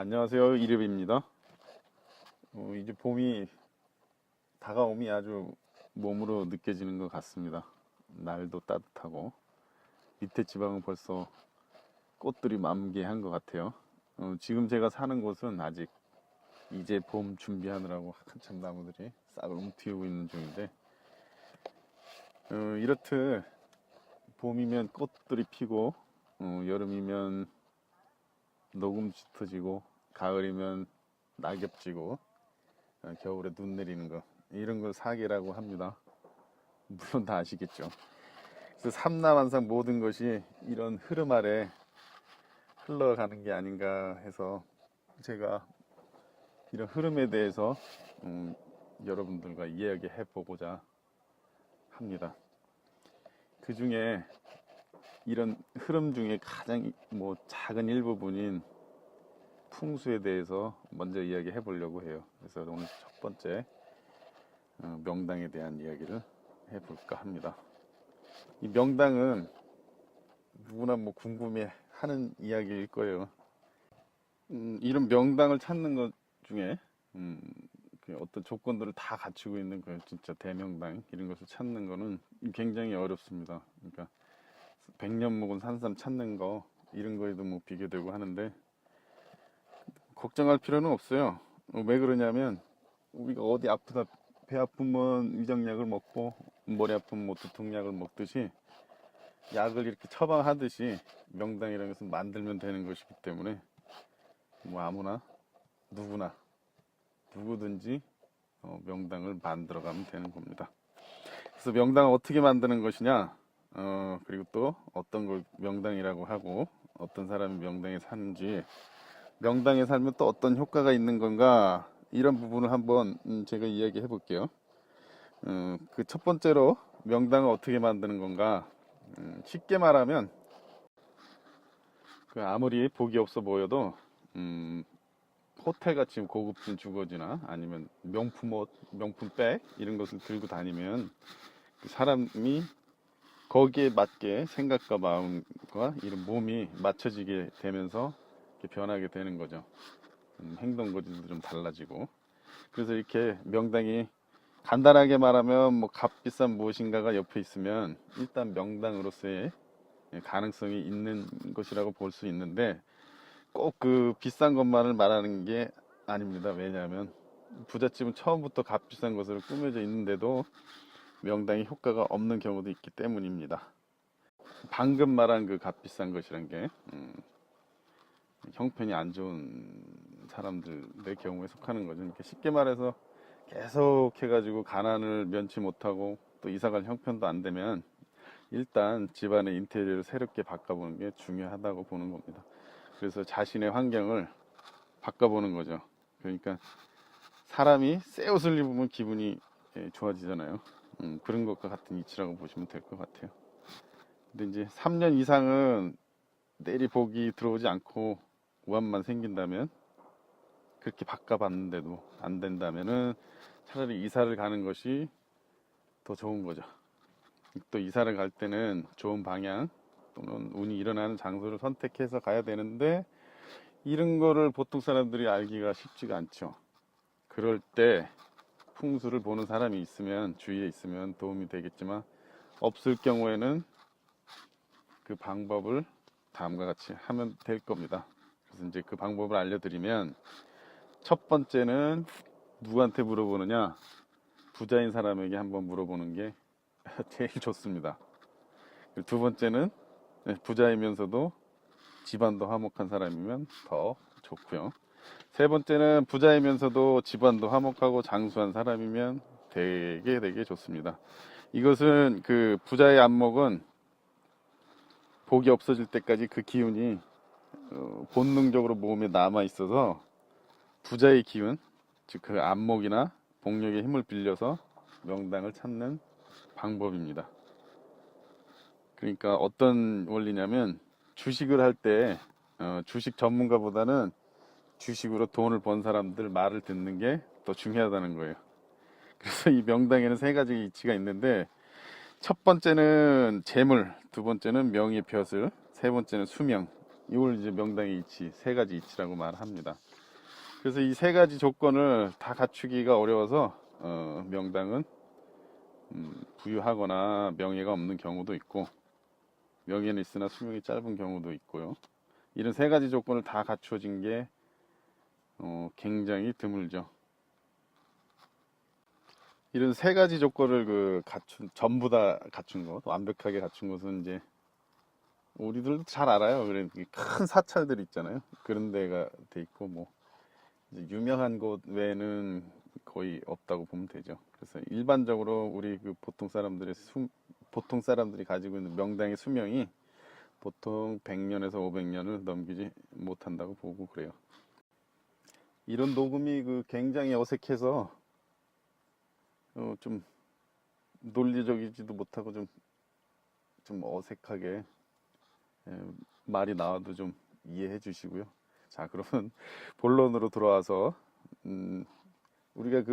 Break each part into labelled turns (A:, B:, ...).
A: 안녕하세요. 이릅입니다. 이제 봄이 다가옴이 아주 몸으로 느껴지는 것 같습니다. 날도 따뜻하고 밑에 지방은 벌써 꽃들이 만개한 것 같아요. 지금 제가 사는 곳은 아직 이제 봄 준비하느라고 한참 나무들이 싹을 움트이고 있는 중인데 이렇듯 봄이면 꽃들이 피고 여름이면 녹음 짙어지고 가을이면 낙엽 지고 겨울에 눈 내리는 거 이런 걸 사계라고 합니다. 물론 다 아시겠죠. 그래서 삼라만상 모든 것이 이런 흐름 아래 흘러가는 게 아닌가 해서 제가 이런 흐름에 대해서 여러분들과 이야기해 보고자 합니다. 그 중에 이런 흐름 중에 가장 작은 일부분인 풍수에 대해서 먼저 이야기해 보려고 해요. 그래서 오늘 첫 번째 명당에 대한 이야기를 해볼까 합니다. 이 명당은 누구나 궁금해 하는 이야기일 거예요. 이런 명당을 찾는 것 중에 그 어떤 조건들을 다 갖추고 있는 그 진짜 대명당 이런 것을 찾는 거는 굉장히 어렵습니다. 그러니까 백년 묵은 산삼 찾는 거 이런 거에도 비교되고 하는데 걱정할 필요는 없어요. 왜 그러냐면 우리가 어디 아프다 배 아프면 위장약을 먹고 머리 아프면 두통약을 먹듯이 약을 이렇게 처방하듯이 명당이라는 것은 만들면 되는 것이기 때문에 아무나 누구나 누구든지 명당을 만들어가면 되는 겁니다. 그래서 명당을 어떻게 만드는 것이냐, 그리고 또 어떤 걸 명당이라고 하고 어떤 사람이 명당에 사는지, 명당에 살면 또 어떤 효과가 있는 건가, 이런 부분을 한번 제가 이야기해 볼게요. 그 첫 번째로 명당을 어떻게 만드는 건가, 쉽게 말하면 그 아무리 복이 없어 보여도 호텔같이 고급진 주거지나 아니면 명품 옷, 명품 백 이런 것을 들고 다니면 그 사람이 거기에 맞게 생각과 마음과 이런 몸이 맞춰지게 되면서 이렇게 변하게 되는 거죠. 행동 거지도 좀 달라지고. 그래서 이렇게 명당이 간단하게 말하면 값비싼 무엇인가가 옆에 있으면 일단 명당으로서의 가능성이 있는 것이라고 볼 수 있는데 꼭 그 비싼 것만을 말하는 게 아닙니다. 왜냐하면 부잣집은 처음부터 값비싼 것으로 꾸며져 있는데도 명당의 효과가 없는 경우도 있기 때문입니다. 방금 말한 그 값비싼 것이란 게 형편이 안 좋은 사람들의 경우에 속하는 거죠. 그러니까 쉽게 말해서 계속 해가지고 가난을 면치 못하고 또 이사갈 형편도 안 되면 일단 집안의 인테리어를 새롭게 바꿔보는 게 중요하다고 보는 겁니다. 그래서 자신의 환경을 바꿔보는 거죠. 그러니까 사람이 새 옷을 입으면 기분이 좋아지잖아요. 그런 것과 같은 이치라고 보시면 될 것 같아요. 근데 이제 3년 이상은 내리 복이 들어오지 않고 우환만 생긴다면, 그렇게 바꿔봤는데도 안 된다면은 차라리 이사를 가는 것이 더 좋은 거죠. 또 이사를 갈 때는 좋은 방향 또는 운이 일어나는 장소를 선택해서 가야 되는데 이런 거를 보통 사람들이 알기가 쉽지가 않죠. 그럴 때 풍수를 보는 사람이 있으면, 주위에 있으면 도움이 되겠지만 없을 경우에는 그 방법을 다음과 같이 하면 될 겁니다. 그래서 이제 그 방법을 알려드리면, 첫 번째는 누구한테 물어보느냐, 부자인 사람에게 한번 물어보는 게 제일 좋습니다. 두 번째는 부자이면서도 집안도 화목한 사람이면 더 좋고요. 세 번째는 부자이면서도 집안도 화목하고 장수한 사람이면 되게 좋습니다. 이것은 그 부자의 안목은 복이 없어질 때까지 그 기운이 본능적으로 몸에 남아 있어서 부자의 기운, 즉 그 안목이나 복력의 힘을 빌려서 명당을 찾는 방법입니다. 그러니까 어떤 원리냐면, 주식을 할 때 주식 전문가보다는 주식으로 돈을 번 사람들 말을 듣는 게 더 중요하다는 거예요. 그래서 이 명당에는 세 가지 이치가 있는데, 첫 번째는 재물, 두 번째는 명예 벼슬, 세 번째는 수명, 이걸 이제 명당의 이치, 세 가지 이치라고 말합니다. 그래서 이 세 가지 조건을 다 갖추기가 어려워서 명당은 부유하거나 명예가 없는 경우도 있고, 명예는 있으나 수명이 짧은 경우도 있고요. 이런 세 가지 조건을 다 갖추어진 게 굉장히 드물죠. 이런 세 가지 조건을 전부 다 갖춘 것, 완벽하게 갖춘 것은 이제 우리들도 잘 알아요. 그래 큰 사찰들 있잖아요. 그런 데가 돼 있고 뭐 이제 유명한 곳 외에는 거의 없다고 보면 되죠. 그래서 일반적으로 우리 보통 사람들이 가지고 있는 명당의 수명이 보통 100년에서 500년을 넘기지 못한다고 보고 그래요. 이런 녹음이 굉장히 어색해서 좀 논리적이지도 못하고 좀 어색하게 말이 나와도 좀 이해해 주시고요. 자, 그러면 본론으로 들어와서 우리가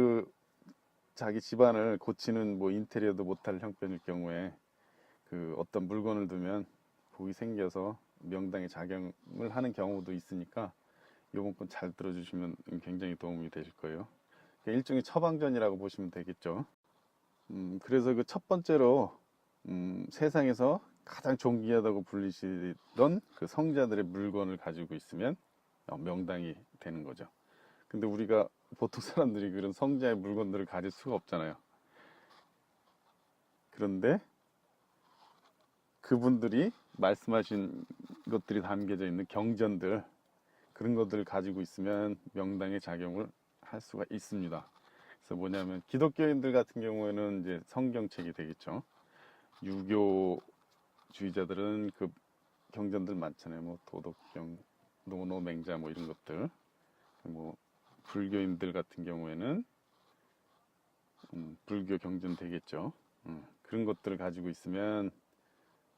A: 자기 집안을 고치는 뭐 인테리어도 못할 형편일 경우에 어떤 물건을 두면 복이 생겨서 명당에 작용을 하는 경우도 있으니까 요번 건 잘 들어주시면 굉장히 도움이 되실 거예요. 일종의 처방전이라고 보시면 되겠죠. 그래서 첫 번째로 세상에서 가장 존귀하다고 불리시던 성자들의 물건을 가지고 있으면 명당이 되는 거죠. 근데 우리가 보통 사람들이 그런 성자의 물건들을 가질 수가 없잖아요. 그런데 그분들이 말씀하신 것들이 담겨져 있는 경전들, 그런 것들을 가지고 있으면 명당의 작용을 할 수가 있습니다. 그래서 뭐냐면 기독교인들 같은 경우에는 이제 성경책이 되겠죠. 유교주의자들은 경전들 많잖아요. 뭐 도덕경, 노노맹자 뭐 이런 것들. 뭐 불교인들 같은 경우에는 불교 경전 되겠죠. 그런 것들을 가지고 있으면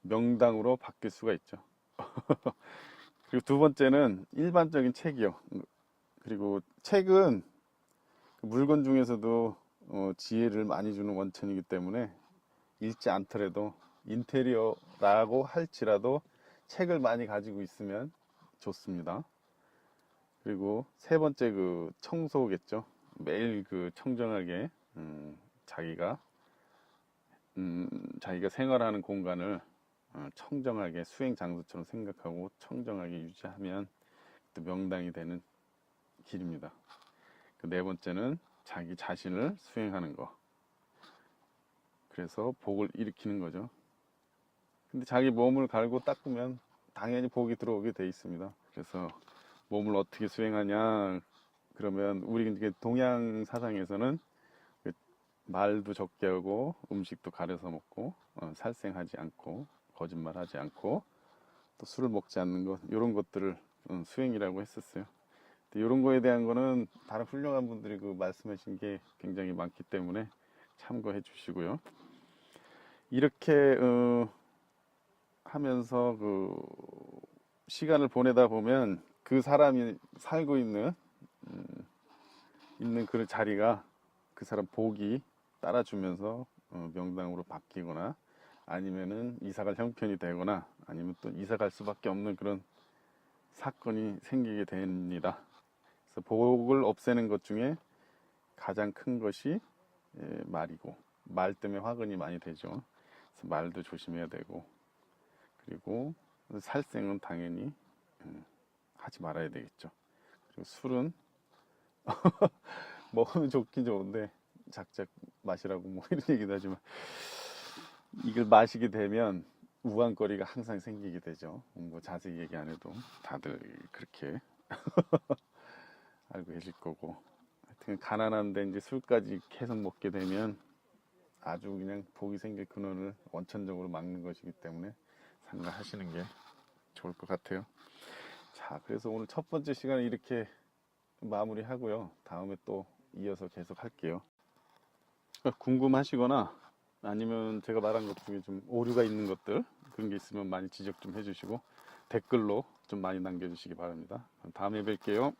A: 명당으로 바뀔 수가 있죠. 그리고 두 번째는 일반적인 책이요. 그리고 책은 물건 중에서도 지혜를 많이 주는 원천이기 때문에 읽지 않더라도 인테리어라고 할지라도 책을 많이 가지고 있으면 좋습니다. 그리고 세 번째 청소겠죠. 매일 청정하게 자기가 생활하는 공간을 청정하게 수행 장소처럼 생각하고 청정하게 유지하면 또 명당이 되는 길입니다. 네 번째는 자기 자신을 수행하는 거. 그래서 복을 일으키는 거죠. 근데 자기 몸을 갈고 닦으면 당연히 복이 들어오게 돼 있습니다. 그래서 몸을 어떻게 수행하냐 그러면 우리 이제 동양 사상에서는 말도 적게 하고 음식도 가려서 먹고 살생하지 않고 거짓말하지 않고 또 술을 먹지 않는 것, 이런 것들을 수행이라고 했었어요. 이런 거에 대한 거는 다른 훌륭한 분들이 말씀하신 게 굉장히 많기 때문에 참고해 주시고요. 이렇게 하면서 시간을 보내다 보면 그 사람이 살고 있는 그 자리가 그 사람 복이 따라주면서 명당으로 바뀌거나 아니면은 이사갈 형편이 되거나 아니면 또 이사갈 수밖에 없는 그런 사건이 생기게 됩니다. 그래서 복을 없애는 것 중에 가장 큰 것이 말이고, 말 때문에 화근이 많이 되죠. 그래서 말도 조심해야 되고, 그리고 살생은 당연히 하지 말아야 되겠죠. 그리고 술은 먹으면 좋긴 좋은데 작작 마시라고 뭐 이런 얘기도 하지만 이걸 마시게 되면 우한거리가 항상 생기게 되죠. 뭐 자세히 얘기 안 해도 다들 그렇게 알고 계실 거고, 하여튼 가난한데 이제 술까지 계속 먹게 되면 아주 그냥 복이 생길 근원을 원천적으로 막는 것이기 때문에 삼가하시는 게 좋을 것 같아요. 자, 그래서 오늘 첫 번째 시간을 이렇게 마무리하고요. 다음에 또 이어서 계속 할게요. 궁금하시거나 아니면 제가 말한 것 중에 좀 오류가 있는 것들, 그런 게 있으면 많이 지적 좀 해주시고 댓글로 좀 많이 남겨주시기 바랍니다. 다음에 뵐게요.